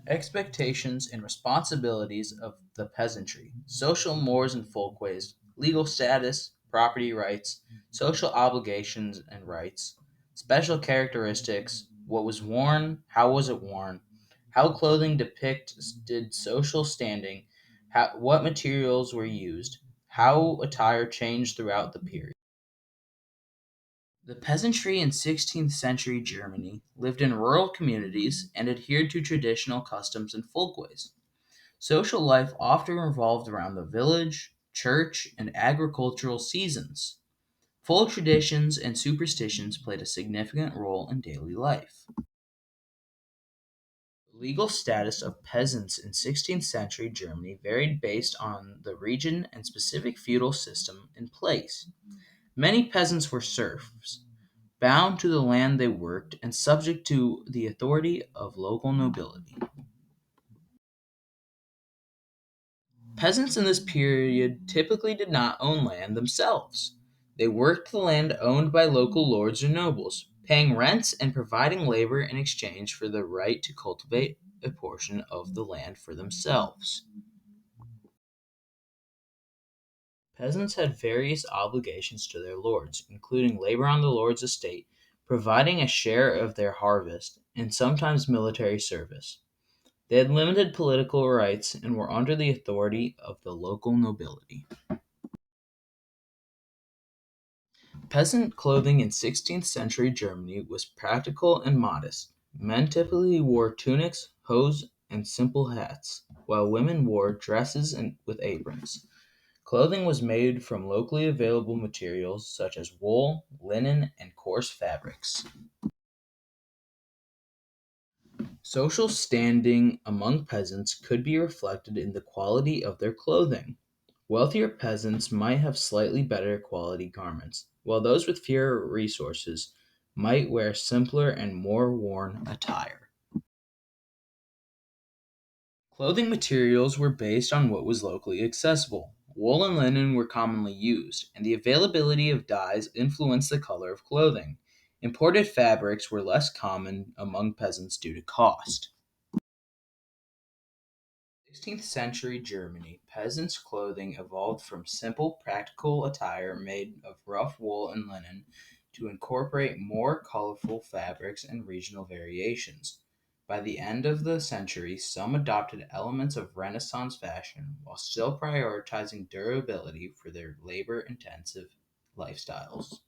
Expectations and responsibilities of the peasantry, social mores and folkways, legal status, property rights, social obligations and rights, special characteristics, what was worn, how was it worn, how clothing depicted social standing, what materials were used, how attire changed throughout the period. The peasantry in 16th century Germany lived in rural communities and adhered to traditional customs and folkways. Social life often revolved around the village, church, and agricultural seasons. Folk traditions and superstitions played a significant role in daily life. The legal status of peasants in 16th century Germany varied based on the region and specific feudal system in place. Many peasants were serfs, bound to the land they worked and subject to the authority of local nobility. Peasants in this period typically did not own land themselves. They worked the land owned by local lords or nobles, paying rents and providing labor in exchange for the right to cultivate a portion of the land for themselves. Peasants had various obligations to their lords, including labor on the lord's estate, providing a share of their harvest, and sometimes military service. They had limited political rights and were under the authority of the local nobility. Peasant clothing in 16th century Germany was practical and modest. Men typically wore tunics, hose, and simple hats, while women wore dresses and with aprons. Clothing was made from locally available materials such as wool, linen, and coarse fabrics. Social standing among peasants could be reflected in the quality of their clothing. Wealthier peasants might have slightly better quality garments, while those with fewer resources might wear simpler and more worn attire. Clothing materials were based on what was locally accessible. Wool and linen were commonly used, and the availability of dyes influenced the color of clothing. Imported fabrics were less common among peasants due to cost. 16th century Germany, peasants' clothing evolved from simple, practical attire made of rough wool and linen to incorporate more colorful fabrics and regional variations. By the end of the century, some adopted elements of Renaissance fashion while still prioritizing durability for their labor intensive lifestyles.